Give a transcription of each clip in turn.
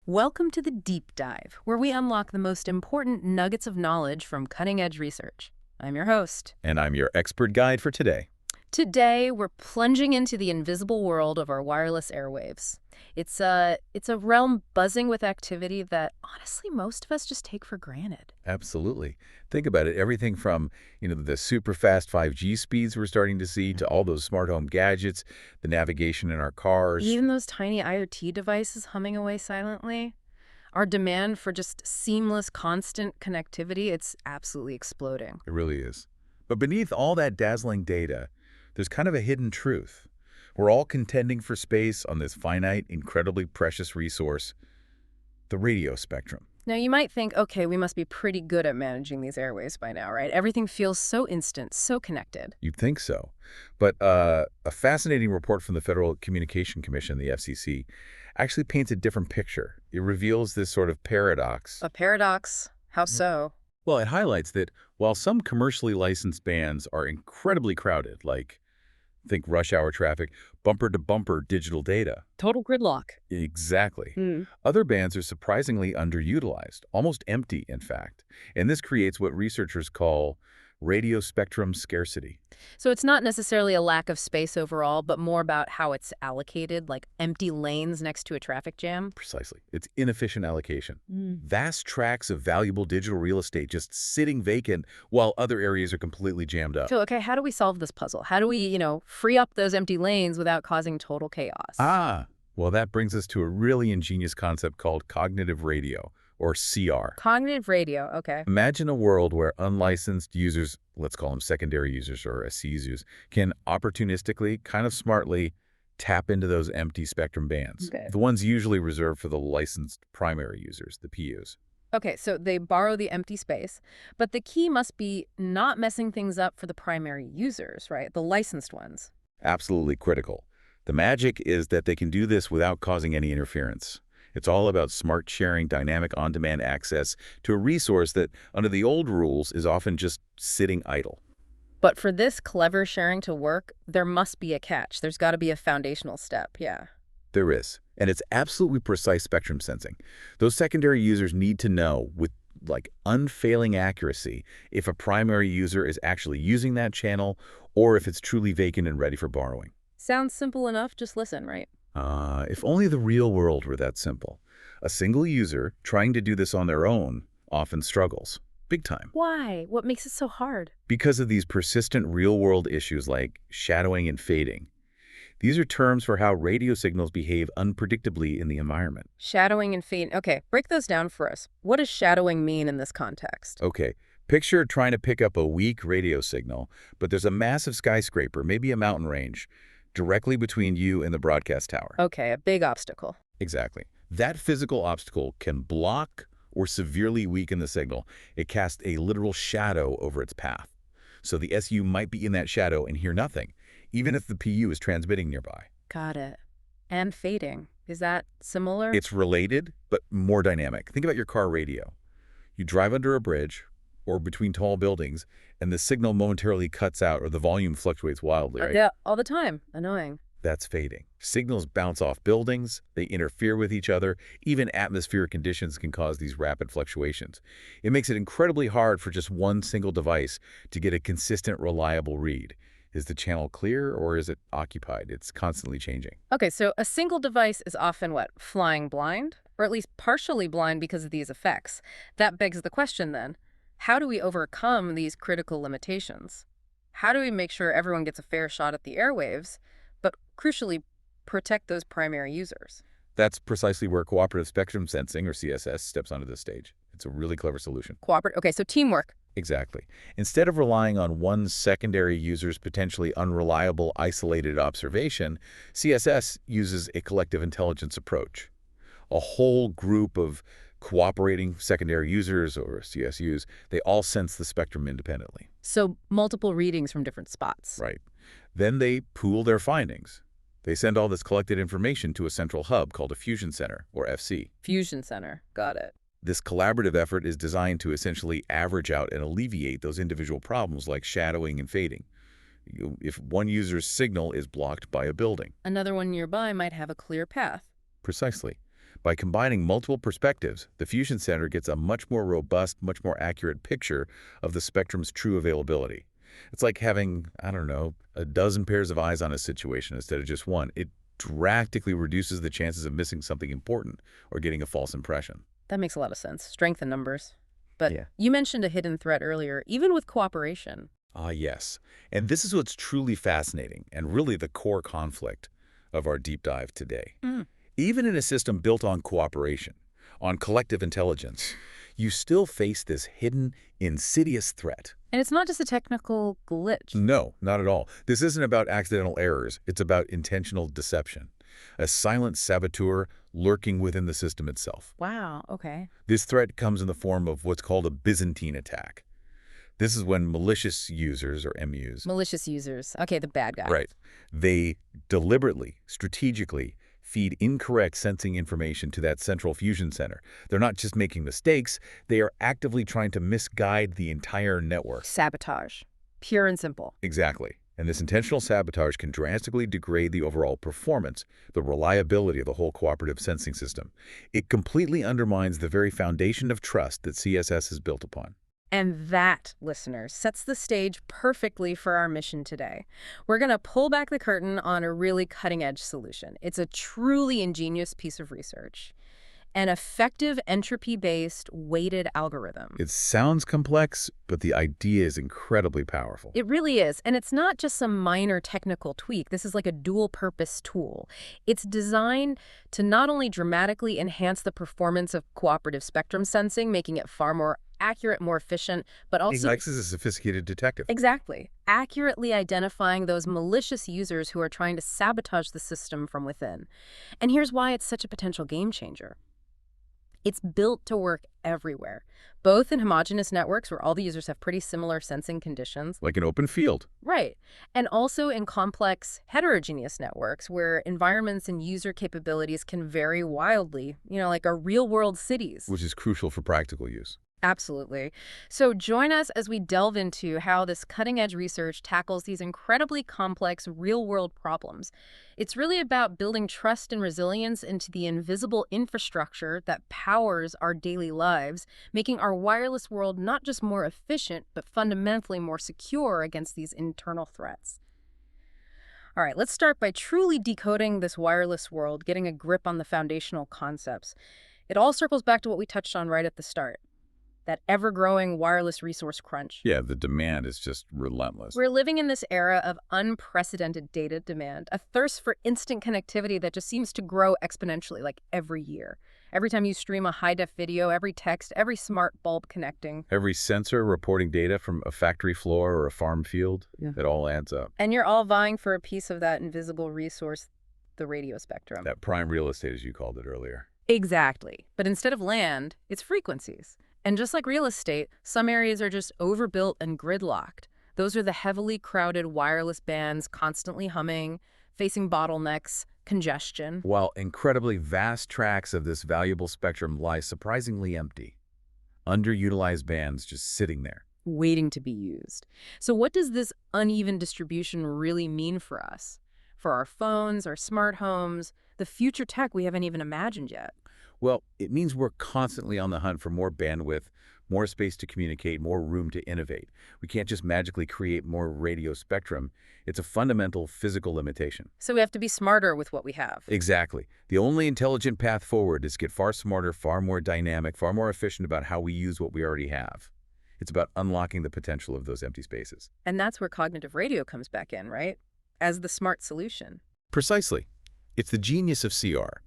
Welcome to the Deep Dive, where we unlock the most important nuggets of knowledge from cutting-edge research. I'm your host. And I'm your expert guide for today. Today, we're plunging into the invisible world of our wireless airwaves. It's a realm buzzing with activity that, honestly, most of us just take for granted. Absolutely. Think about it. Everything from, the super fast 5G speeds we're starting to see to all those smart home gadgets, the navigation in our cars. Even those tiny IoT devices humming away silently. Our demand for just seamless, constant connectivity, it's absolutely exploding. It really is. But beneath all that dazzling data, there's kind of a hidden truth. We're all contending for space on this finite, incredibly precious resource, the radio spectrum. Now, you might think, okay, we must be pretty good at managing these airwaves by now, right? Everything feels so instant, so connected. You'd think so. But a fascinating report from the Federal Communication Commission, the FCC, actually paints a different picture. It reveals this sort of paradox. A paradox? How so? Well, it highlights that while some commercially licensed bands are incredibly crowded, like think rush hour traffic, bumper-to-bumper digital data. Total gridlock. Exactly. Other bands are surprisingly underutilized, almost empty, in fact. And this creates what researchers call radio spectrum scarcity. So it's not necessarily a lack of space overall, but more about how it's allocated, like empty lanes next to a traffic jam? Precisely. It's inefficient allocation. Vast tracts of valuable digital real estate just sitting vacant while other areas are completely jammed up. So, okay, how do we solve this puzzle? How do we, free up those empty lanes without causing total chaos? Well, that brings us to a really ingenious concept called cognitive radio, or CR. Cognitive radio, okay. Imagine a world where unlicensed users, let's call them secondary users or SCUs, can opportunistically, kind of smartly, tap into those empty spectrum bands. Okay. The ones usually reserved for the licensed primary users, the PUs. Okay, so they borrow the empty space, but the key must be not messing things up for the primary users, right? The licensed ones. Absolutely critical. The magic is that they can do this without causing any interference. It's all about smart sharing, dynamic on-demand access to a resource that, under the old rules, is often just sitting idle. But for this clever sharing to work, there must be a catch. There's got to be a foundational step, yeah. There is. And it's absolutely precise spectrum sensing. Those secondary users need to know with unfailing accuracy if a primary user is actually using that channel or if it's truly vacant and ready for borrowing. Sounds simple enough, just listen, right? If only the real world were that simple. A single user trying to do this on their own often struggles. Big time. Why? What makes it so hard? Because of these persistent real-world issues like shadowing and fading. These are terms for how radio signals behave unpredictably in the environment. Shadowing and fading. Okay, break those down for us. What does shadowing mean in this context? Okay, picture trying to pick up a weak radio signal, but there's a massive skyscraper, maybe a mountain range, directly between you and the broadcast tower. Okay, a big obstacle. Exactly. That physical obstacle can block or severely weaken the signal. It casts a literal shadow over its path. So the SU might be in that shadow and hear nothing, even if the PU is transmitting nearby. Got it. And fading. Is that similar? It's related, but more dynamic. Think about your car radio. You drive under a bridge or between tall buildings, and the signal momentarily cuts out or the volume fluctuates wildly, right? Yeah, all the time. Annoying. That's fading. Signals bounce off buildings, they interfere with each other, even atmospheric conditions can cause these rapid fluctuations. It makes it incredibly hard for just one single device to get a consistent, reliable read. Is the channel clear or is it occupied? It's constantly changing. Okay, so a single device is often what? Flying blind? Or at least partially blind because of these effects. That begs the question then. How do we overcome these critical limitations? How do we make sure everyone gets a fair shot at the airwaves, but crucially protect those primary users? That's precisely where cooperative spectrum sensing, or CSS, steps onto this stage. It's a really clever solution. Okay, so teamwork. Exactly. Instead of relying on one secondary user's potentially unreliable, isolated observation, CSS uses a collective intelligence approach. A whole group of cooperating secondary users, or CSUs, they all sense the spectrum independently. So multiple readings from different spots. Right. Then they pool their findings. They send all this collected information to a central hub called a fusion center, or FC. Fusion center. Got it. This collaborative effort is designed to essentially average out and alleviate those individual problems like shadowing and fading. If one user's signal is blocked by a building. Another one nearby might have a clear path. Precisely. By combining multiple perspectives, the fusion center gets a much more robust, much more accurate picture of the spectrum's true availability. It's like having, I don't know, a dozen pairs of eyes on a situation instead of just one. It drastically reduces the chances of missing something important or getting a false impression. That makes a lot of sense. Strength in numbers. But Yeah. you mentioned a hidden threat earlier, even with cooperation. Ah, yes. And this is what's truly fascinating and really the core conflict of our deep dive today. Mm. Even in a system built on cooperation, on collective intelligence, you still face this hidden, insidious threat. And it's not just a technical glitch. No, not at all. This isn't about accidental errors. It's about intentional deception. A silent saboteur lurking within the system itself. Wow, okay. This threat comes in the form of what's called a Byzantine attack. This is when malicious users, or MUs, Malicious users. Okay, the bad guys. right, they deliberately, strategically feed incorrect sensing information to that central fusion center. They're not just making mistakes, they are actively trying to misguide the entire network. Sabotage. Pure and simple. Exactly. And this intentional sabotage can drastically degrade the overall performance, the reliability of the whole cooperative sensing system. It completely undermines the very foundation of trust that CSS is built upon. And that, listeners, sets the stage perfectly for our mission today. We're going to pull back the curtain on a really cutting-edge solution. It's a truly ingenious piece of research. An effective entropy-based weighted algorithm. It sounds complex, but the idea is incredibly powerful. It really is. And it's not just some minor technical tweak. This is like a dual-purpose tool. It's designed to not only dramatically enhance the performance of cooperative spectrum sensing, making it far more accurate, more efficient, but also... Alex is a sophisticated detective. Exactly. Accurately identifying those malicious users who are trying to sabotage the system from within. And here's why it's such a potential game changer. It's built to work everywhere, both in homogeneous networks where all the users have pretty similar sensing conditions. Like an open field. Right. And also in complex heterogeneous networks where environments and user capabilities can vary wildly, like our real-world cities. Which is crucial for practical use. Absolutely. So join us as we delve into how this cutting-edge research tackles these incredibly complex real-world problems. It's really about building trust and resilience into the invisible infrastructure that powers our daily lives, making our wireless world not just more efficient, but fundamentally more secure against these internal threats. All right, let's start by truly decoding this wireless world, getting a grip on the foundational concepts. It all circles back to what we touched on right at the start. That ever-growing wireless resource crunch. Yeah, the demand is just relentless. We're living in this era of unprecedented data demand, a thirst for instant connectivity that just seems to grow exponentially, like every year. Every time you stream a high-def video, every text, every smart bulb connecting. Every sensor reporting data from a factory floor or a farm field, it all adds up. And you're all vying for a piece of that invisible resource, the radio spectrum. That prime real estate, as you called it earlier. Exactly. But instead of land, it's frequencies. And just like real estate, some areas are just overbuilt and gridlocked. Those are the heavily crowded wireless bands constantly humming, facing bottlenecks, congestion. While incredibly vast tracts of this valuable spectrum lie surprisingly empty. Underutilized bands just sitting there. Waiting to be used. So what does this uneven distribution really mean for us? For our phones, our smart homes, the future tech we haven't even imagined yet? Well, it means we're constantly on the hunt for more bandwidth, more space to communicate, more room to innovate. We can't just magically create more radio spectrum. It's a fundamental physical limitation. So we have to be smarter with what we have. Exactly. The only intelligent path forward is to get far smarter, far more dynamic, far more efficient about how we use what we already have. It's about unlocking the potential of those empty spaces. And that's where cognitive radio comes back in, right? As the smart solution. Precisely. It's the genius of CR.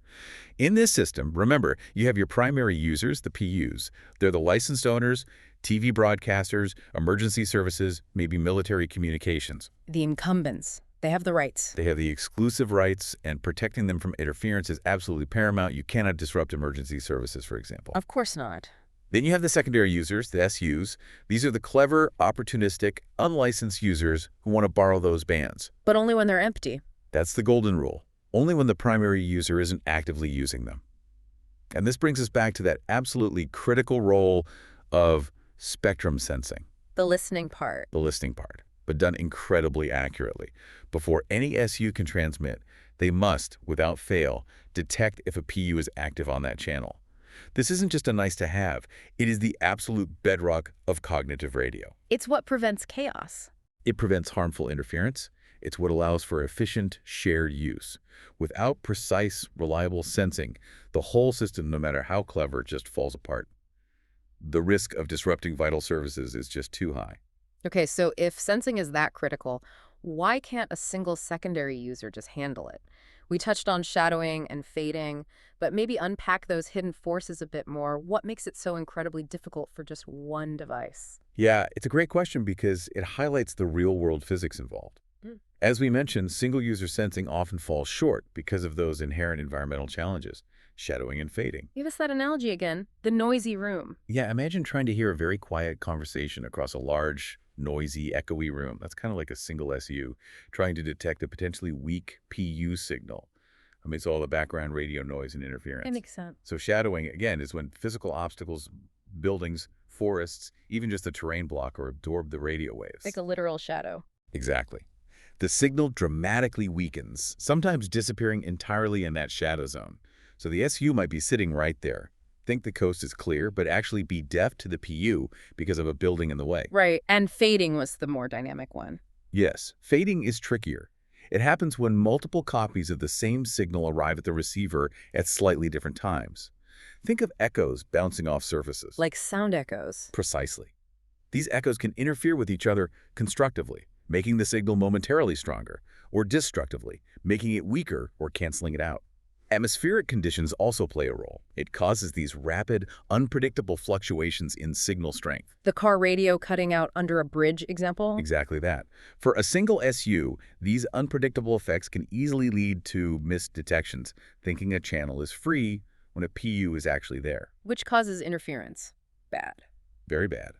In this system, remember, you have your primary users, the PUs. They're the licensed owners, TV broadcasters, emergency services, maybe military communications. The incumbents. They have the rights. They have the exclusive rights, and protecting them from interference is absolutely paramount. You cannot disrupt emergency services, for example. Of course not. Then you have the secondary users, the SUs. These are the clever, opportunistic, unlicensed users who want to borrow those bands. But only when they're empty. That's the golden rule. Only when the primary user isn't actively using them. And this brings us back to that absolutely critical role of spectrum sensing. The listening part. The listening part, but done incredibly accurately. Before any SU can transmit, They must, without fail, detect if a PU is active on that channel. This isn't just a nice-to-have. It is the absolute bedrock of cognitive radio. It's what prevents chaos. It prevents harmful interference. It's what allows for efficient, shared use. Without precise, reliable sensing, the whole system, no matter how clever, just falls apart. The risk of disrupting vital services is just too high. Okay, so if sensing is that critical, why can't a single secondary user just handle it? We touched on shadowing and fading, but maybe unpack those hidden forces a bit more. What makes it so incredibly difficult for just one device? Yeah, it's a great question because it highlights the real-world physics involved. Mm. As we mentioned, single-user sensing often falls short because of those inherent environmental challenges, shadowing and fading. Give us that analogy again, the noisy room. Yeah, imagine trying to hear a very quiet conversation across a large, noisy, echoey room. That's kind of like a single SU, trying to detect a potentially weak PU signal amidst all the background radio noise and interference. It makes sense. So shadowing, again, is when physical obstacles, buildings, forests, even just a terrain block or absorb the radio waves. Like a literal shadow. Exactly. The signal dramatically weakens, sometimes disappearing entirely in that shadow zone. So the SU might be sitting right there. Think the coast is clear, but actually be deaf to the PU because of a building in the way. Right, and fading was the more dynamic one. Yes, fading is trickier. It happens when multiple copies of the same signal arrive at the receiver at slightly different times. Think of echoes bouncing off surfaces. Like sound echoes. Precisely. These echoes can interfere with each other constructively, making the signal momentarily stronger, or destructively, making it weaker or canceling it out. Atmospheric conditions also play a role. It causes these rapid, unpredictable fluctuations in signal strength. The car radio cutting out under a bridge example? Exactly that. For a single SU, these unpredictable effects can easily lead to missed detections, thinking a channel is free when a PU is actually there. Which causes interference. Bad. Very bad.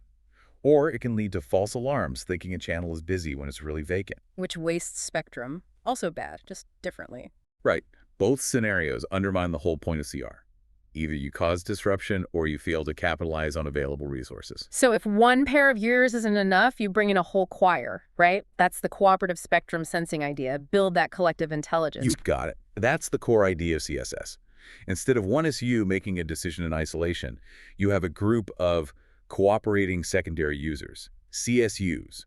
Or it can lead to false alarms, thinking a channel is busy when it's really vacant. Which wastes spectrum. Also bad, just differently. Right. Both scenarios undermine the whole point of CR. Either you cause disruption or you fail to capitalize on available resources. So if one pair of ears isn't enough, you bring in a whole choir, right? That's the cooperative spectrum sensing idea. Build that collective intelligence. You've got it. That's the core idea of CSS. Instead of one SU making a decision in isolation, you have a group of cooperating secondary users, CSUs,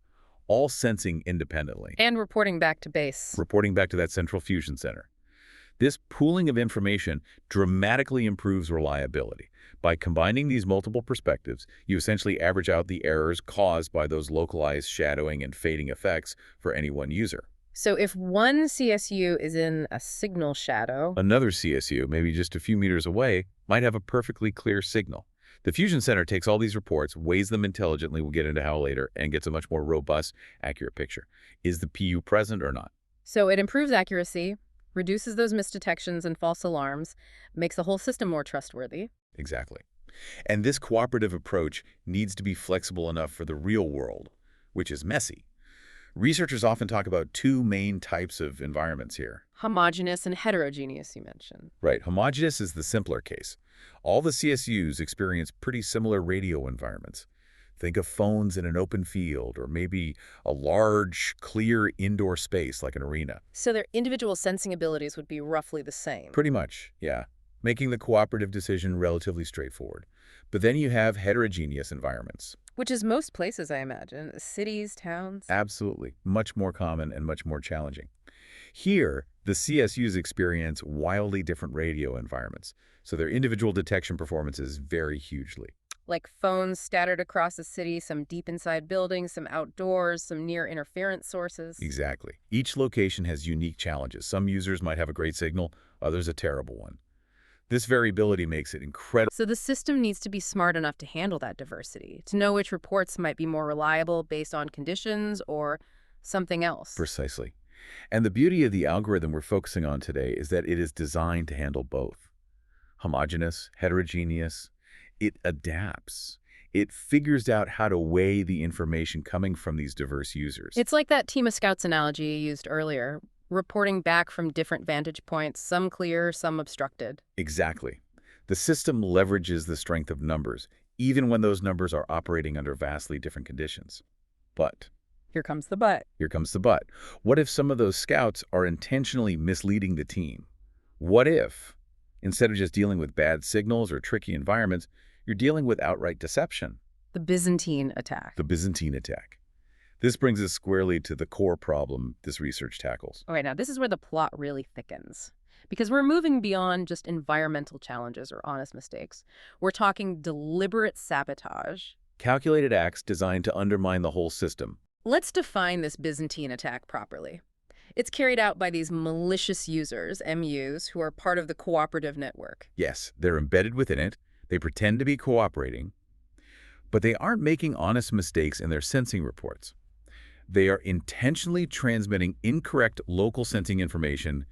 all sensing independently. And reporting back to base. Reporting back to that central fusion center. This pooling of information dramatically improves reliability. By combining these multiple perspectives, you essentially average out the errors caused by those localized shadowing and fading effects for any one user. So if one CSU is in a signal shadow, Another CSU, maybe just a few meters away, might have a perfectly clear signal. The Fusion Center takes all these reports, weighs them intelligently, we'll get into how later, and gets a much more robust, accurate picture. Is the PU present or not? so it improves accuracy, reduces those misdetections and false alarms, makes the whole system more trustworthy. Exactly. And this cooperative approach needs to be flexible enough for the real world, which is messy. Researchers often talk about two main types of environments here. Homogeneous and heterogeneous, you mentioned. Right, homogeneous is the simpler case. All the CSUs experience pretty similar radio environments. Think of phones in an open field, or maybe a large, clear indoor space like an arena. So their individual sensing abilities would be roughly the same. Pretty much, yeah. Making the cooperative decision relatively straightforward. But then you have heterogeneous environments. Which is most places, I imagine. Cities, towns. Absolutely. Much more common and much more challenging. Here, the CSUs experience wildly different radio environments, so their individual detection performances vary hugely. Like phones scattered across the city, some deep inside buildings, some outdoors, some near interference sources. Exactly. Each location has unique challenges. Some users might have a great signal, others a terrible one. This variability makes it incredible. So the system needs to be smart enough to handle that diversity, to know which reports might be more reliable based on conditions or something else. Precisely. And the beauty of the algorithm we're focusing on today is that it is designed to handle both. Homogeneous, heterogeneous. It adapts. It figures out how to weigh the information coming from these diverse users. It's like that team of scouts analogy you used earlier, reporting back from different vantage points, some clear, some obstructed. Exactly. The system leverages the strength of numbers, even when those numbers are operating under vastly different conditions. But Here comes the but. Here comes the but. What if some of those scouts are intentionally misleading the team? What if, instead of just dealing with bad signals or tricky environments, you're dealing with outright deception? The Byzantine attack. The Byzantine attack. This brings us squarely to the core problem this research tackles. All right, now this is where the plot really thickens. Because we're moving beyond just environmental challenges or honest mistakes. We're talking deliberate sabotage. Calculated acts designed to undermine the whole system. Let's define this Byzantine attack properly. It's carried out by these malicious users, MUs, who are part of the cooperative network. Yes, they're embedded within it. They pretend to be cooperating, but they aren't making honest mistakes in their sensing reports. They are intentionally transmitting incorrect local sensing information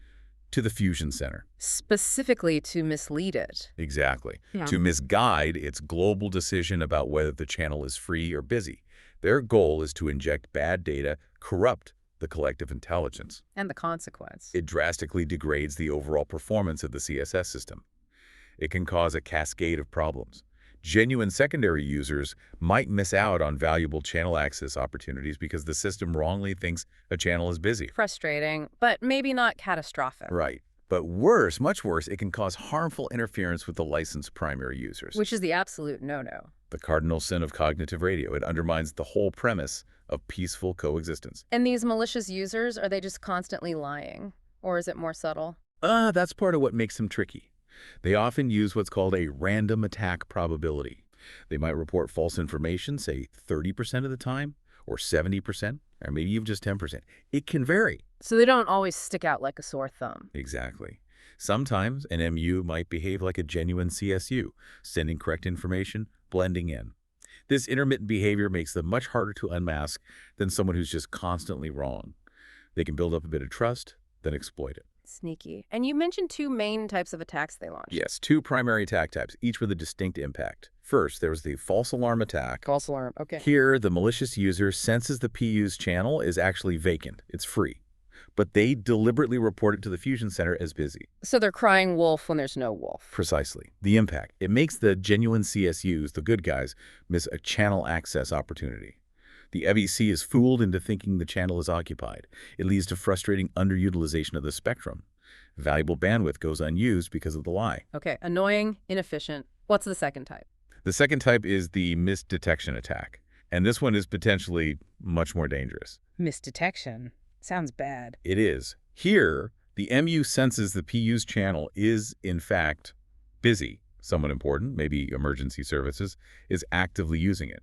to the fusion center. Specifically to mislead it. Exactly. Yeah. To misguide its global decision about whether the channel is free or busy. Their goal is to inject bad data, corrupt the collective intelligence. And the consequence. It drastically degrades the overall performance of the CSS system. It can cause a cascade of problems. Genuine secondary users might miss out on valuable channel access opportunities because the system wrongly thinks a channel is busy. Frustrating, but maybe not catastrophic. Right. But worse, much worse, it can cause harmful interference with the licensed primary users. Which is the absolute no-no. The cardinal sin of cognitive radio. It undermines the whole premise of peaceful coexistence. And these malicious users, are they just constantly lying? Or is it more subtle? That's part of what makes them tricky. They often use what's called a random attack probability. They might report false information, say 30% of the time, or 70%, or maybe even just 10%. It can vary. So they don't always stick out like a sore thumb. Exactly. Sometimes an MU might behave like a genuine CSU, sending correct information, blending in. This intermittent behavior makes them much harder to unmask than someone who's just constantly wrong. They can build up a bit of trust, then exploit it. Sneaky. And you mentioned two main types of attacks they launched. Yes, two primary attack types, each with a distinct impact. First, there was the false alarm attack. False alarm, okay. Here, the malicious user senses the PU's channel is actually vacant. It's free. But they deliberately report it to the fusion center as busy. So they're crying wolf when there's no wolf. Precisely. The impact. It makes the genuine CSUs, the good guys, miss a channel access opportunity. The FEC is fooled into thinking the channel is occupied. It leads to frustrating underutilization of the spectrum. Valuable bandwidth goes unused because of the lie. Okay, annoying, inefficient. What's the second type? The second type is the misdetection attack. And this one is potentially much more dangerous. Misdetection. Sounds bad. It is. Here, the MU senses the PU's channel is, in fact, busy. Someone important, maybe emergency services, is actively using it.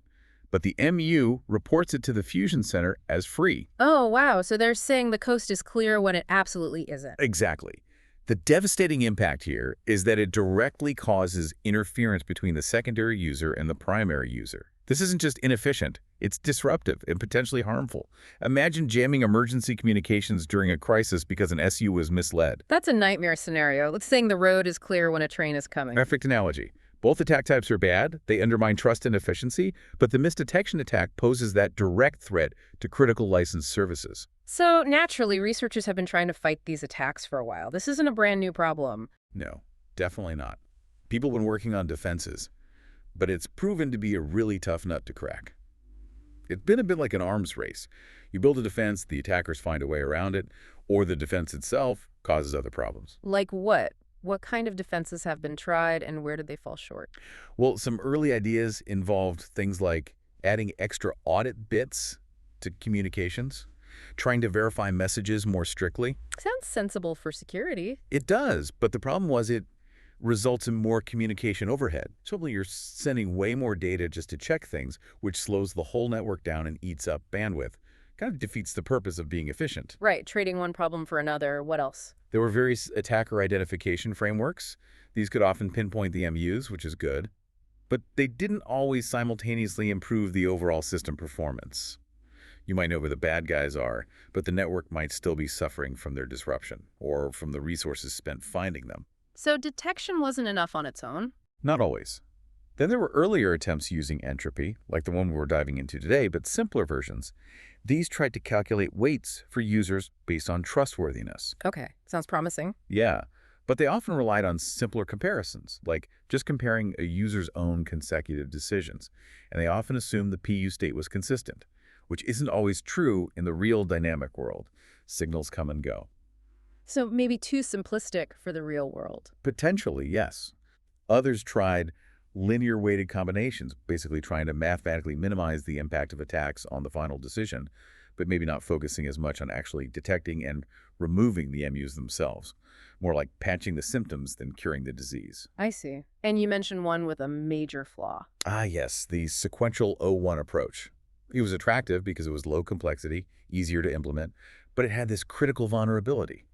But the MU reports it to the fusion center as free. Oh, wow. So they're saying the coast is clear when it absolutely isn't. Exactly. The devastating impact here is that it directly causes interference between the secondary user and the primary user. This isn't just inefficient, it's disruptive and potentially harmful. Imagine jamming emergency communications during a crisis because an SU was misled. That's a nightmare scenario. Let's say the road is clear when a train is coming. Perfect analogy. Both attack types are bad, they undermine trust and efficiency, but the misdetection attack poses that direct threat to critical licensed services. So naturally, researchers have been trying to fight these attacks for a while. This isn't a brand new problem. No, definitely not. People have been working on defenses, but it's proven to be a really tough nut to crack. It's been a bit like an arms race. You build a defense, the attackers find a way around it, or the defense itself causes other problems. Like what? What kind of defenses have been tried, and where did they fall short? Well, some early ideas involved things like adding extra audit bits to communications, trying to verify messages more strictly. Sounds sensible for security. It does, but the problem was it results in more communication overhead. So you're sending way more data just to check things, which slows the whole network down and eats up bandwidth. Kind of defeats the purpose of being efficient. Right, trading one problem for another. What else? There were various attacker identification frameworks. These could often pinpoint the MUs, which is good, but they didn't always simultaneously improve the overall system performance. You might know where the bad guys are, but the network might still be suffering from their disruption or from the resources spent finding them. So detection wasn't enough on its own? Not always. Then there were earlier attempts using entropy, like the one we're diving into today, but simpler versions. These tried to calculate weights for users based on trustworthiness. Okay, sounds promising. Yeah, but they often relied on simpler comparisons, like just comparing a user's own consecutive decisions, and they often assumed the PU state was consistent. which isn't always true in the real dynamic world. Signals come and go. So maybe too simplistic for the real world. Potentially, yes. Others tried linear weighted combinations, basically trying to mathematically minimize the impact of attacks on the final decision, but maybe not focusing as much on actually detecting and removing the MUs themselves. More like patching the symptoms than curing the disease. I see. And you mentioned one with a major flaw. Ah, yes, the sequential O1 approach. It was attractive because it was low complexity, easier to implement, but it had this critical vulnerability.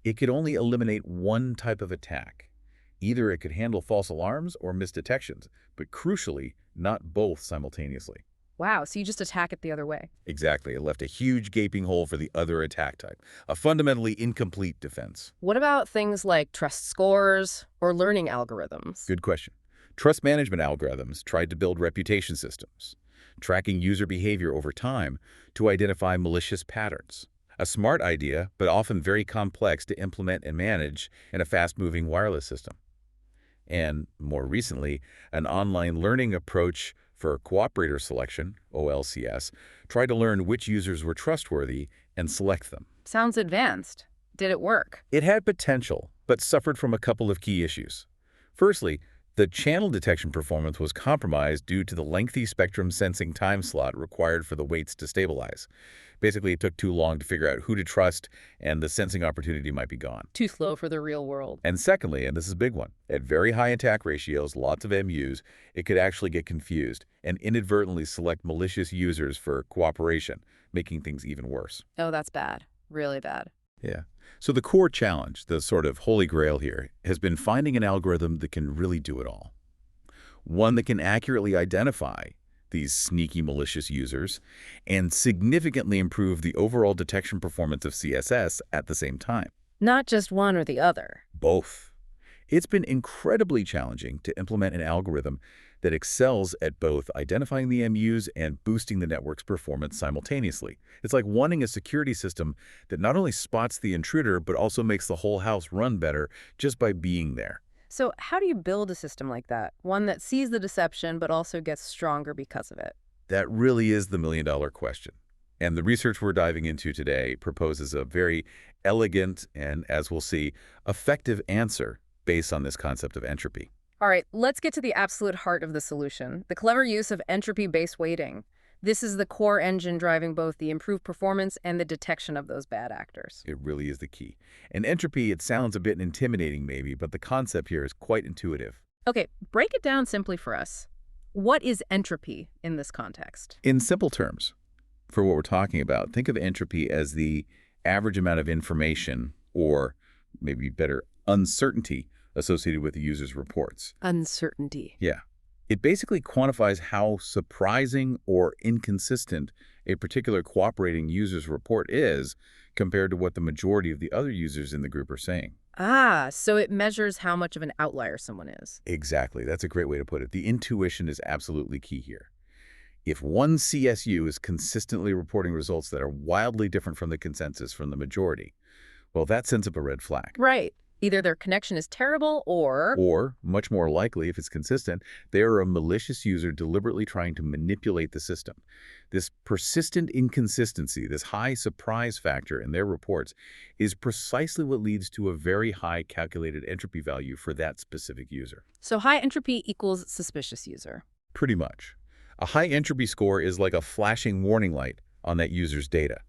It could only eliminate one type of attack. Either it could handle false alarms or misdetections, but crucially, not both simultaneously. Wow, so you just attack it the other way. Exactly. It left a huge gaping hole for the other attack type, a fundamentally incomplete defense. What about things like trust scores or learning algorithms? Good question. Trust management algorithms tried to build reputation systems, tracking user behavior over time to identify malicious patterns. A smart idea, but often very complex to implement and manage in a fast-moving wireless system. And more recently, an online learning approach for cooperator selection, OLCS, tried to learn which users were trustworthy and select them. Sounds advanced. Did it work? It had potential, but suffered from a couple of key issues. Firstly, the channel detection performance was compromised due to the lengthy spectrum sensing time slot required for the weights to stabilize. Basically, it took too long to figure out who to trust, and the sensing opportunity might be gone. Too slow for the real world. And secondly, and this is a big one, at very high attack ratios, lots of MUs, it could actually get confused and inadvertently select malicious users for cooperation, making things even worse. Oh, that's bad. Really bad. Yeah. So the core challenge, the sort of holy grail here, has been finding an algorithm that can really do it all. One that can accurately identify these sneaky malicious users and significantly improve the overall detection performance of CSS at the same time. Not just one or the other. Both. It's been incredibly challenging to implement an algorithm that excels at both identifying the MUs and boosting the network's performance simultaneously. It's like wanting a security system that not only spots the intruder, but also makes the whole house run better just by being there. So how do you build a system like that? One that sees the deception but also gets stronger because of it? That really is the million-dollar question. And the research we're diving into today proposes a very elegant and, as we'll see, effective answer based on this concept of entropy. All right, let's get to the absolute heart of the solution, the clever use of entropy-based weighting. This is the core engine driving both the improved performance and the detection of those bad actors. It really is the key. And entropy, it sounds a bit intimidating maybe, but the concept here is quite intuitive. Okay, break it down simply for us. What is entropy in this context? In simple terms, for what we're talking about, think of entropy as the average amount of information, or maybe better, uncertainty associated with the user's reports. Uncertainty. Yeah. It basically quantifies how surprising or inconsistent a particular cooperating user's report is compared to what the majority of the other users in the group are saying. Ah, so it measures how much of an outlier someone is. Exactly. That's a great way to put it. The intuition is absolutely key here. If one CSU is consistently reporting results that are wildly different from the consensus from the majority, well, that sends up a red flag. Right. Either their connection is terrible Or, much more likely, if it's consistent, they are a malicious user deliberately trying to manipulate the system. This persistent inconsistency, this high surprise factor in their reports, is precisely what leads to a very high calculated entropy value for that specific user. So high entropy equals suspicious user. Pretty much. A high entropy score is like a flashing warning light on that user's data.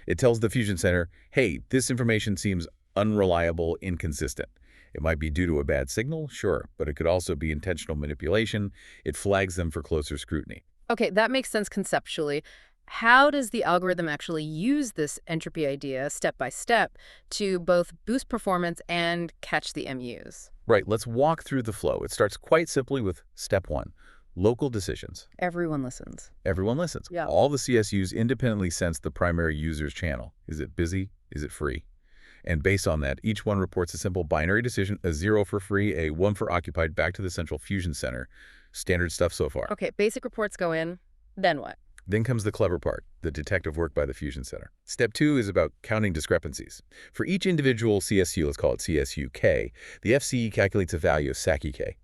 It tells the Fusion Center, hey, this information seems unreliable, inconsistent. It might be due to a bad signal, sure, but it could also be intentional manipulation. It flags them for closer scrutiny. Okay, that makes sense conceptually. How does the algorithm actually use this entropy idea step by step to both boost performance and catch the MUs? Right, let's walk through the flow. It starts quite simply with step one, local decisions. Everyone listens. Everyone listens. Yeah. All the CSUs independently sense the primary user's channel. Is it busy? Is it free? And based on that, each one reports a simple binary decision, a 0 for free, a 1 for occupied, back to the central Fusion Center. Standard stuff so far. Okay, basic reports go in. Then what? Then comes the clever part, the detective work by the Fusion Center. Step 2 is about counting discrepancies. For each individual CSU, let's call it CSU K, the FCE calculates a value of SACI K.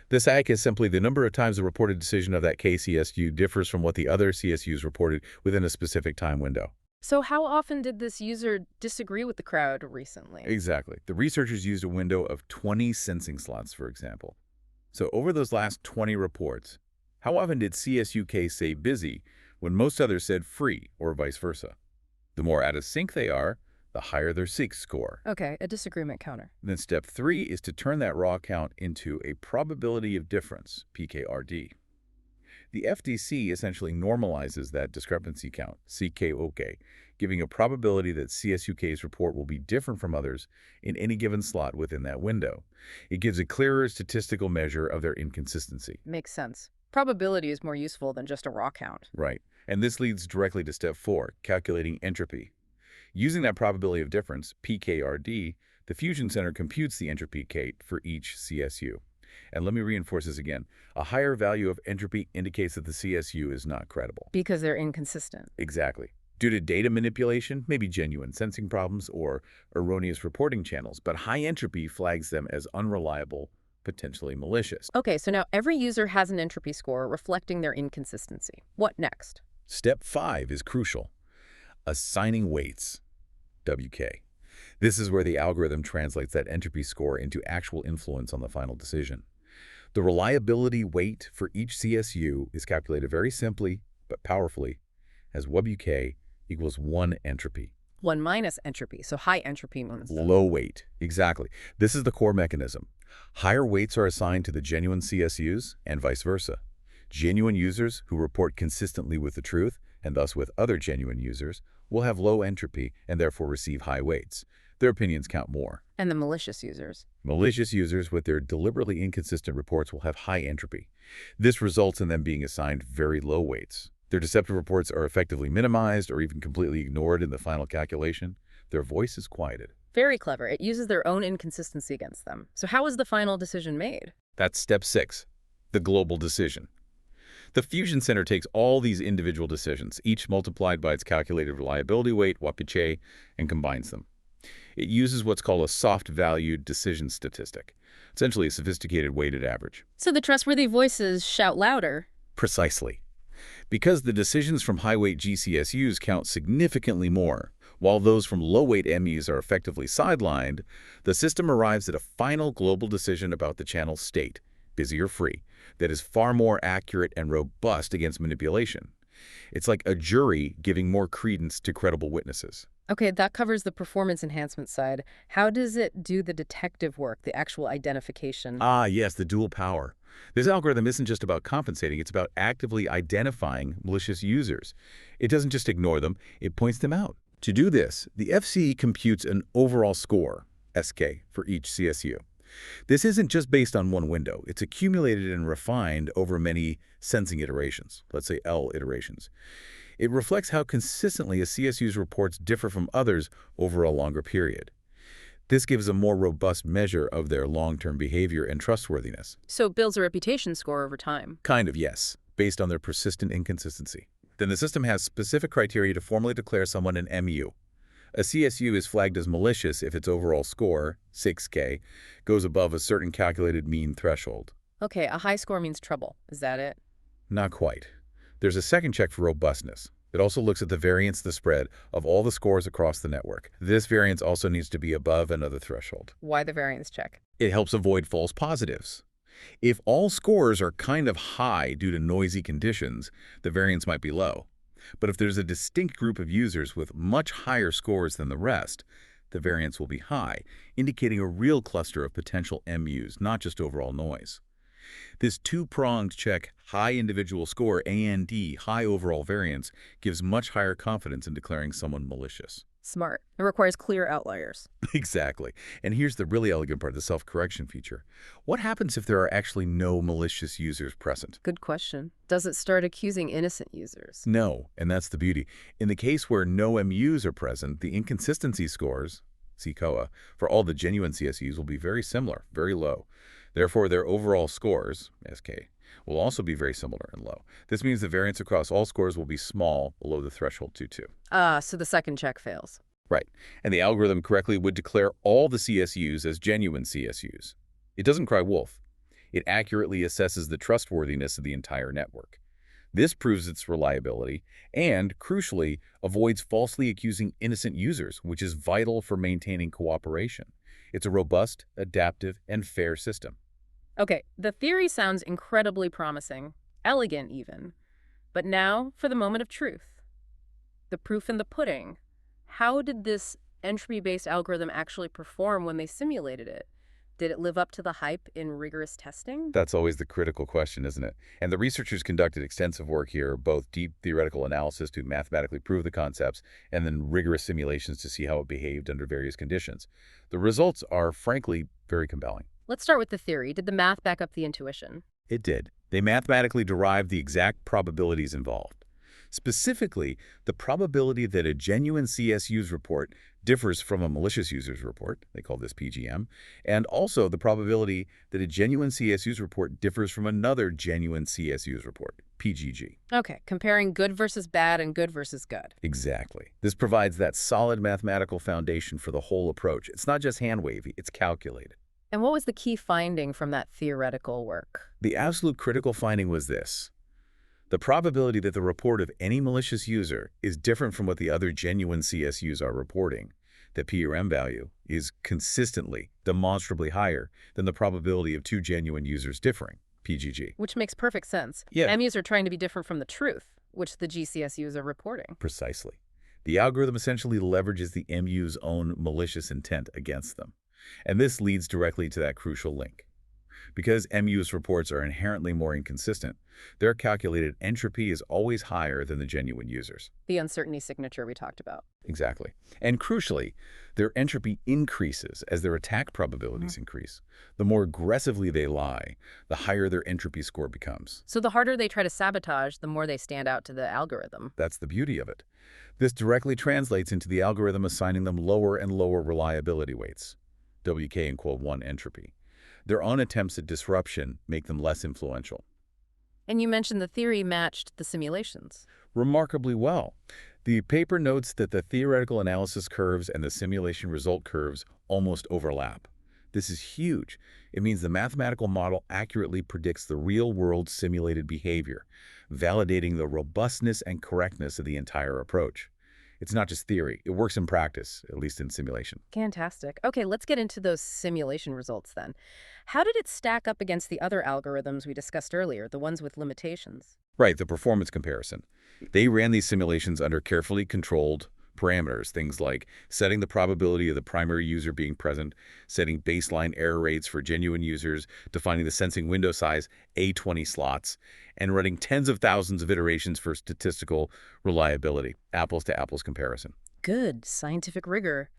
The SAC is simply the number of times the reported decision of that KCSU differs from what the other CSUs reported within a specific time window. So how often did this user disagree with the crowd recently? Exactly. The researchers used a window of 20 sensing slots, for example. So over those last 20 reports, how often did CSUK say busy when most others said free, or vice versa? The more out of sync they are, the higher their SIG score. Okay, a disagreement counter. Then step 3 is to turn that raw count into a probability of difference, PKRD. The FDC essentially normalizes that discrepancy count, CKOK, giving a probability that CSUK's report will be different from others in any given slot within that window. It gives a clearer statistical measure of their inconsistency. Makes sense. Probability is more useful than just a raw count. Right. And this leads directly to step 4, calculating entropy. Using that probability of difference, PKRD, the Fusion Center computes the entropy gate for each CSU. And let me reinforce this again. A higher value of entropy indicates that the CSU is not credible. Because they're inconsistent. Exactly. Due to data manipulation, maybe genuine sensing problems or erroneous reporting channels, but high entropy flags them as unreliable, potentially malicious. Okay, so now every user has an entropy score reflecting their inconsistency. What next? Step 5 is crucial. Assigning weights, WK. This is where the algorithm translates that entropy score into actual influence on the final decision. The reliability weight for each CSU is calculated very simply, but powerfully, as WK equals 1 entropy. 1 minus entropy, so high entropy means Low weight, exactly. This is the core mechanism. Higher weights are assigned to the genuine CSUs and vice versa. Genuine users who report consistently with the truth, and thus with other genuine users, will have low entropy and therefore receive high weights. Their opinions count more. And the malicious users. Malicious users with their deliberately inconsistent reports will have high entropy. This results in them being assigned very low weights. Their deceptive reports are effectively minimized or even completely ignored in the final calculation. Their voice is quieted. Very clever. It uses their own inconsistency against them. So how is the final decision made? That's step 6, the global decision. The Fusion Center takes all these individual decisions, each multiplied by its calculated reliability weight, WPC, and combines them. It uses what's called a soft-valued decision statistic, essentially a sophisticated weighted average. So the trustworthy voices shout louder. Precisely. Because the decisions from high-weight GCSUs count significantly more, while those from low-weight MUs are effectively sidelined, the system arrives at a final global decision about the channel's state, busy or free, that is far more accurate and robust against manipulation. It's like a jury giving more credence to credible witnesses. Okay, that covers the performance enhancement side. How does it do the detective work, the actual identification? Ah, yes, the dual power. This algorithm isn't just about compensating, it's about actively identifying malicious users. It doesn't just ignore them, it points them out. To do this, the FCE computes an overall score, SK, for each CSU. This isn't just based on one window. It's accumulated and refined over many sensing iterations, let's say L iterations. It reflects how consistently a CSU's reports differ from others over a longer period. This gives a more robust measure of their long-term behavior and trustworthiness. So it builds a reputation score over time. Kind of, yes, based on their persistent inconsistency. Then the system has specific criteria to formally declare someone an MU. A CSU is flagged as malicious if its overall score, 6K, goes above a certain calculated mean threshold. Okay, a high score means trouble. Is that it? Not quite. There's a second check for robustness. It also looks at the variance, the spread, of all the scores across the network. This variance also needs to be above another threshold. Why the variance check? It helps avoid false positives. If all scores are kind of high due to noisy conditions, the variance might be low. But if there's a distinct group of users with much higher scores than the rest, the variance will be high, indicating a real cluster of potential MUs, not just overall noise. This two-pronged check, high individual score and high overall variance, gives much higher confidence in declaring someone malicious. Smart. It requires clear outliers. Exactly. And here's the really elegant part, the self-correction feature. What happens if there are actually no malicious users present? Good question. Does it start accusing innocent users? No, and that's the beauty. In the case where no MUs are present, the inconsistency scores, CCOA, for all the genuine CSUs will be very similar, very low. Therefore, their overall scores, SK, will also be very similar and low. This means the variance across all scores will be small, below the threshold 2.2. So the second check fails. Right. And the algorithm correctly would declare all the CSUs as genuine CSUs. It doesn't cry wolf. It accurately assesses the trustworthiness of the entire network. This proves its reliability and, crucially, avoids falsely accusing innocent users, which is vital for maintaining cooperation. It's a robust, adaptive, and fair system. Okay, the theory sounds incredibly promising, elegant even. But now for the moment of truth. The proof in the pudding. How did this entropy-based algorithm actually perform when they simulated it? Did it live up to the hype in rigorous testing? That's always the critical question, isn't it? And the researchers conducted extensive work here, both deep theoretical analysis to mathematically prove the concepts, and then rigorous simulations to see how it behaved under various conditions. The results are, frankly, very compelling. Let's start with the theory. Did the math back up the intuition? It did. They mathematically derived the exact probabilities involved. Specifically, the probability that a genuine CSU's report differs from a malicious user's report, they call this PGM, and also the probability that a genuine CSU's report differs from another genuine CSU's report, PGG. Okay, comparing good versus bad and good versus good. Exactly. This provides that solid mathematical foundation for the whole approach. It's not just hand-wavy, it's calculated. And what was the key finding from that theoretical work? The absolute critical finding was this. The probability that the report of any malicious user is different from what the other genuine CSUs are reporting, the PRM value, is consistently, demonstrably higher than the probability of two genuine users differing, PGG. Which makes perfect sense. Yeah. MUs are trying to be different from the truth, which the GCSUs are reporting. Precisely. The algorithm essentially leverages the MU's own malicious intent against them. And this leads directly to that crucial link. Because MU's reports are inherently more inconsistent, their calculated entropy is always higher than the genuine users. The uncertainty signature we talked about. Exactly. And crucially, their entropy increases as their attack probabilities increase. The more aggressively they lie, the higher their entropy score becomes. So the harder they try to sabotage, the more they stand out to the algorithm. That's the beauty of it. This directly translates into the algorithm assigning them lower and lower reliability weights, WK1 entropy. Their own attempts at disruption make them less influential. And you mentioned the theory matched the simulations. Remarkably well. The paper notes that the theoretical analysis curves and the simulation result curves almost overlap. This is huge. It means the mathematical model accurately predicts the real-world simulated behavior, validating the robustness and correctness of the entire approach. It's not just theory. It works in practice, at least in simulation. Fantastic. Okay, let's get into those simulation results then. How did it stack up against the other algorithms we discussed earlier, the ones with limitations? Right, the performance comparison. They ran these simulations under carefully controlled parameters, things like setting the probability of the primary user being present, setting baseline error rates for genuine users, defining the sensing window size, A20 slots, and running tens of thousands of iterations for statistical reliability, apples-to-apples comparison. Good scientific rigor.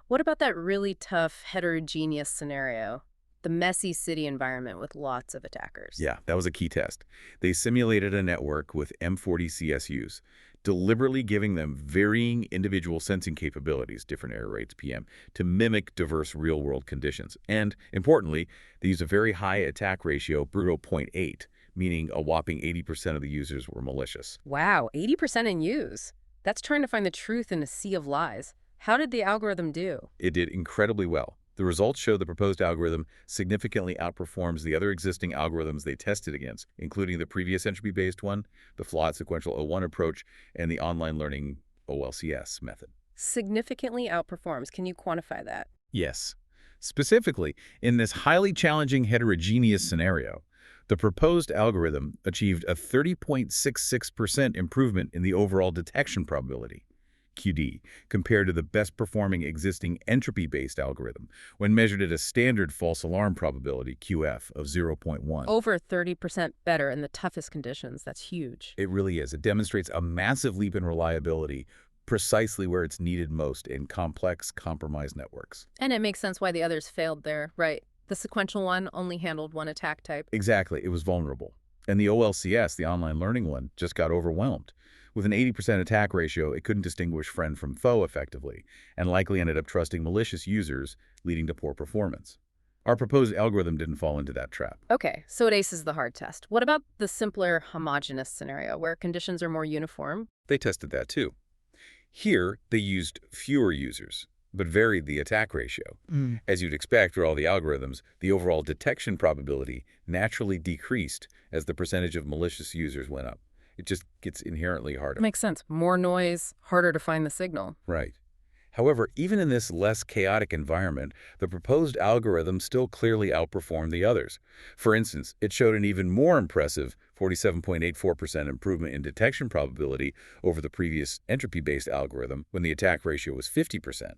What about that really tough, heterogeneous scenario? The messy city environment with lots of attackers. Yeah, that was a key test. They simulated a network with M40 CSUs, deliberately giving them varying individual sensing capabilities, different error rates, PM, to mimic diverse real-world conditions. And, importantly, they used a very high attack ratio, brutal 0.8, meaning a whopping 80% of the users were malicious. Wow, 80% in use. That's trying to find the truth in a sea of lies. How did the algorithm do? It did incredibly well. The results show the proposed algorithm significantly outperforms the other existing algorithms they tested against, including the previous entropy-based one, the flawed sequential O1 approach, and the online learning OLCS method. Significantly outperforms. Can you quantify that? Yes. Specifically, in this highly challenging heterogeneous scenario, the proposed algorithm achieved a 30.66% improvement in the overall detection probability, QD, compared to the best-performing existing entropy-based algorithm when measured at a standard false alarm probability, QF, of 0.1. Over 30% better in the toughest conditions. That's huge. It really is. It demonstrates a massive leap in reliability precisely where it's needed most in complex, compromised networks. And it makes sense why the others failed there, right? The sequential one only handled one attack type. Exactly. It was vulnerable. And the OLCS, the online learning one, just got overwhelmed. With an 80% attack ratio, it couldn't distinguish friend from foe effectively, and likely ended up trusting malicious users, leading to poor performance. Our proposed algorithm didn't fall into that trap. Okay, so it aces the hard test. What about the simpler homogeneous scenario, where conditions are more uniform? They tested that too. Here, they used fewer users, but varied the attack ratio. Mm. As you'd expect for all the algorithms, the overall detection probability naturally decreased as the percentage of malicious users went up. It just gets inherently harder. Makes sense. More noise, harder to find the signal. Right. However, even in this less chaotic environment, the proposed algorithm still clearly outperformed the others. For instance, it showed an even more impressive 47.84% improvement in detection probability over the previous entropy-based algorithm when the attack ratio was 50%,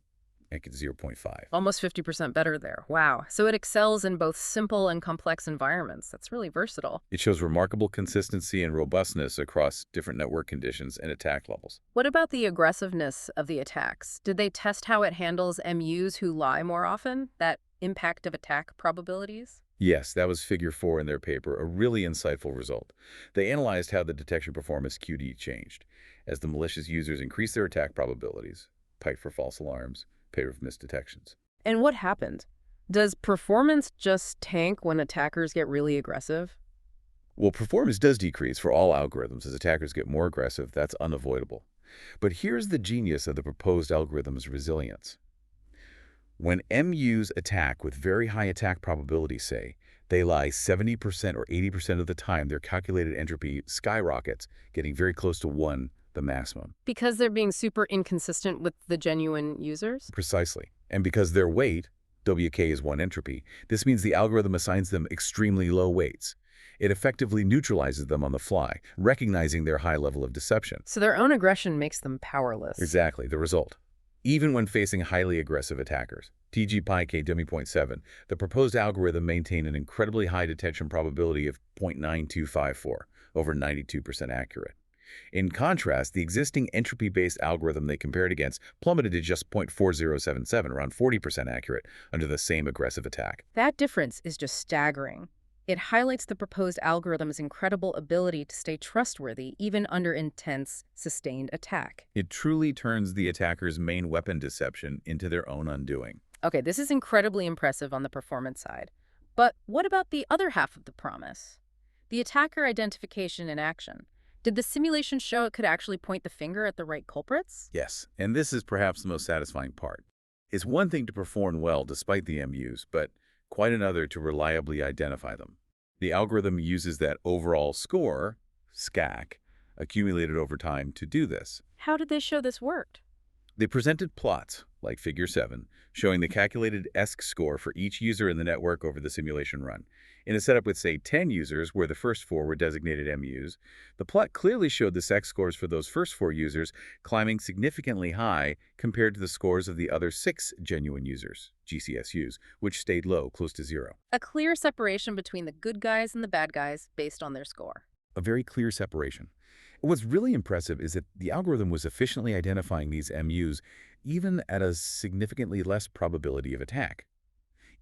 like at zero point 0.5. Almost 50% better there. Wow. So it excels in both simple and complex environments. That's really versatile. It shows remarkable consistency and robustness across different network conditions and attack levels. What about the aggressiveness of the attacks? Did they test how it handles MUs who lie more often? That impact of attack probabilities? Yes, that was figure 4 in their paper, a really insightful result. They analyzed how the detection performance QD changed as the malicious users increased their attack probabilities, piked for false alarms, paid for missed detections. And what happened? Does performance just tank when attackers get really aggressive? Well, performance does decrease for all algorithms as attackers get more aggressive. That's unavoidable. But here's the genius of the proposed algorithm's resilience. When MUs attack with very high attack probability, say, they lie 70% or 80% of the time, their calculated entropy skyrockets, getting very close to 1, the maximum. Because they're being super inconsistent with the genuine users? Precisely. And because their weight, WK is 1 entropy, this means the algorithm assigns them extremely low weights. It effectively neutralizes them on the fly, recognizing their high level of deception. So their own aggression makes them powerless. Exactly, the result. Even when facing highly aggressive attackers, TG-PyK dummy.7, the proposed algorithm maintained an incredibly high detection probability of 0.9254, over 92% accurate. In contrast, the existing entropy-based algorithm they compared against plummeted to just 0.4077, around 40% accurate, under the same aggressive attack. That difference is just staggering. It highlights the proposed algorithm's incredible ability to stay trustworthy even under intense, sustained attack. It truly turns the attacker's main weapon, deception, into their own undoing. Okay, this is incredibly impressive on the performance side. But what about the other half of the promise? The attacker identification in action. Did the simulation show it could actually point the finger at the right culprits? Yes, and this is perhaps the most satisfying part. It's one thing to perform well despite the MUs, but quite another to reliably identify them. The algorithm uses that overall score, SCAC, accumulated over time to do this. How did they show this worked? They presented plots, like Figure 7, showing the calculated ESC score for each user in the network over the simulation run. In a setup with, say, 10 users, where the first 4 were designated MUs, the plot clearly showed the SEC scores for those first 4 users climbing significantly high compared to the scores of the other 6 genuine users, GCSUs, which stayed low, close to 0. A clear separation between the good guys and the bad guys based on their score. A very clear separation. What's really impressive is that the algorithm was efficiently identifying these MUs even at a significantly less probability of attack.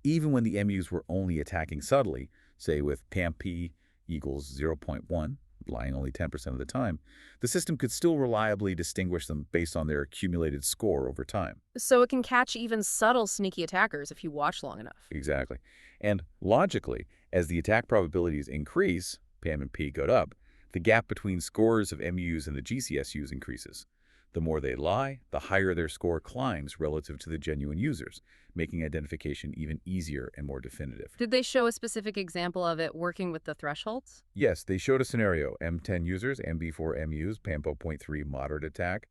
Even when the MUs were only attacking subtly, say with PAMP equals 0.1, lying only 10% of the time, the system could still reliably distinguish them based on their accumulated score over time. So it can catch even subtle, sneaky attackers if you watch long enough. Exactly. And logically, as the attack probabilities increase, PAM and P go up, the gap between scores of MUs and the GCSUs increases. The more they lie, the higher their score climbs relative to the genuine users, making identification even easier and more definitive. Did they show a specific example of it working with the thresholds? Yes, they showed a scenario, M10 users, MB4 MUs, PAMPO 0.3 moderate attack.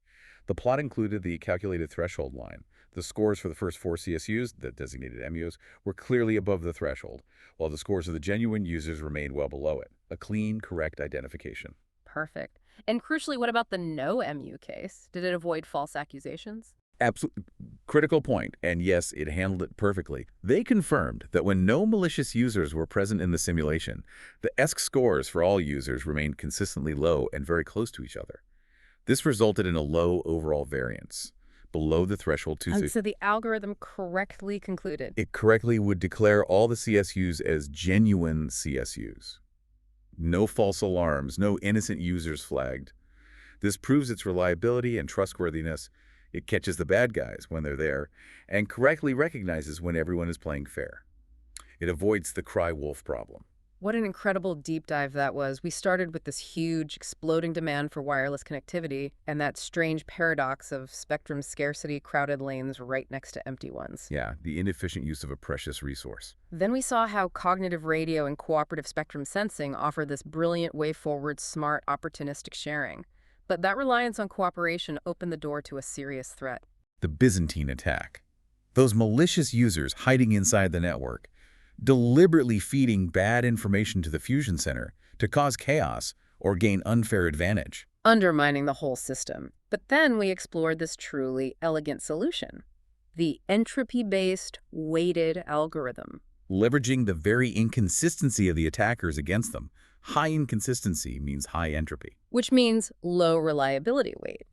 The plot included the calculated threshold line. The scores for the first 4 CSUs, the designated MUs, were clearly above the threshold, while the scores of the genuine users remained well below it. A clean, correct identification. Perfect. And crucially, what about the no MU case? Did it avoid false accusations? Absolutely critical point, and yes, it handled it perfectly. They confirmed that when no malicious users were present in the simulation, the ESC scores for all users remained consistently low and very close to each other. This resulted in a low overall variance, below the threshold to... And so the algorithm correctly concluded. It correctly would declare all the CSUs as genuine CSUs. No false alarms, no innocent users flagged. This proves its reliability and trustworthiness. It catches the bad guys when they're there and correctly recognizes when everyone is playing fair. It avoids the cry wolf problem. What an incredible deep dive that was. We started with this huge, exploding demand for wireless connectivity and that strange paradox of spectrum scarcity, crowded lanes right next to empty ones. Yeah, the inefficient use of a precious resource. Then we saw how cognitive radio and cooperative spectrum sensing offer this brilliant way forward, smart, opportunistic sharing. But that reliance on cooperation opened the door to a serious threat. The Byzantine attack. Those malicious users hiding inside the network, deliberately feeding bad information to the fusion center to cause chaos or gain unfair advantage. Undermining the whole system. But then we explored this truly elegant solution, the entropy-based weighted algorithm. Leveraging the very inconsistency of the attackers against them. High inconsistency means high entropy. Which means low reliability weight,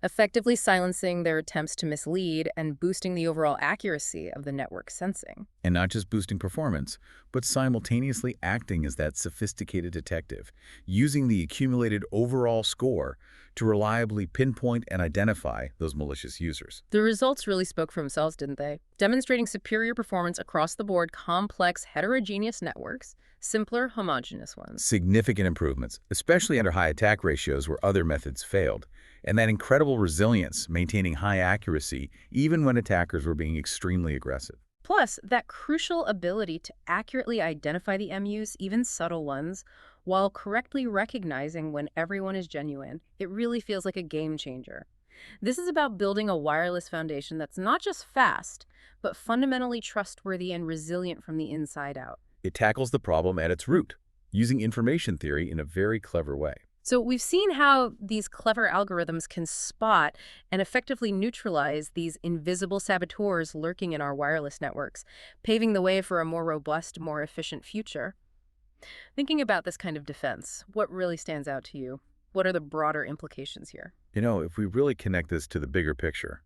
effectively silencing their attempts to mislead and boosting the overall accuracy of the network sensing. And not just boosting performance, but simultaneously acting as that sophisticated detective, using the accumulated overall score to reliably pinpoint and identify those malicious users. The results really spoke for themselves, didn't they? Demonstrating superior performance across the board, complex, heterogeneous networks, simpler, homogeneous ones. Significant improvements, especially under high attack ratios where other methods failed. And that incredible resilience, maintaining high accuracy, even when attackers were being extremely aggressive. Plus, that crucial ability to accurately identify the MUs, even subtle ones, while correctly recognizing when everyone is genuine. It really feels like a game changer. This is about building a wireless foundation that's not just fast, but fundamentally trustworthy and resilient from the inside out. It tackles the problem at its root, using information theory in a very clever way. So we've seen how these clever algorithms can spot and effectively neutralize these invisible saboteurs lurking in our wireless networks, paving the way for a more robust, more efficient future. Thinking about this kind of defense, what really stands out to you? What are the broader implications here? You know, if we really connect this to the bigger picture,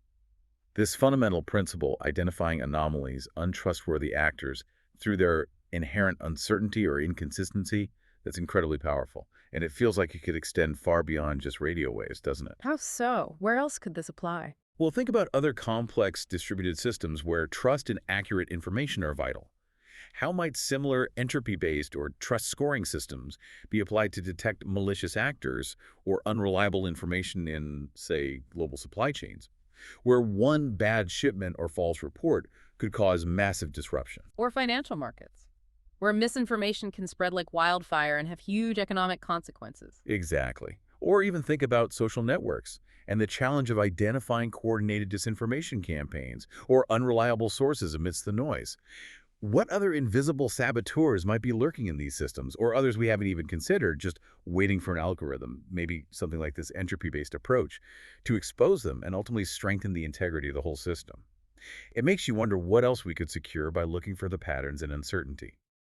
this fundamental principle, identifying anomalies, untrustworthy actors, through their inherent uncertainty or inconsistency, that's incredibly powerful. And it feels like it could extend far beyond just radio waves, doesn't it? How so? Where else could this apply? Well, think about other complex distributed systems where trust and accurate information are vital. How might similar entropy-based or trust scoring systems be applied to detect malicious actors or unreliable information in, say, global supply chains, where one bad shipment or false report could cause massive disruption? Or financial markets, where misinformation can spread like wildfire and have huge economic consequences. Exactly. Or even think about social networks and the challenge of identifying coordinated disinformation campaigns or unreliable sources amidst the noise. What other invisible saboteurs might be lurking in these systems, or others we haven't even considered, just waiting for an algorithm, maybe something like this entropy-based approach, to expose them and ultimately strengthen the integrity of the whole system? It makes you wonder what else we could secure by looking for the patterns and uncertainty.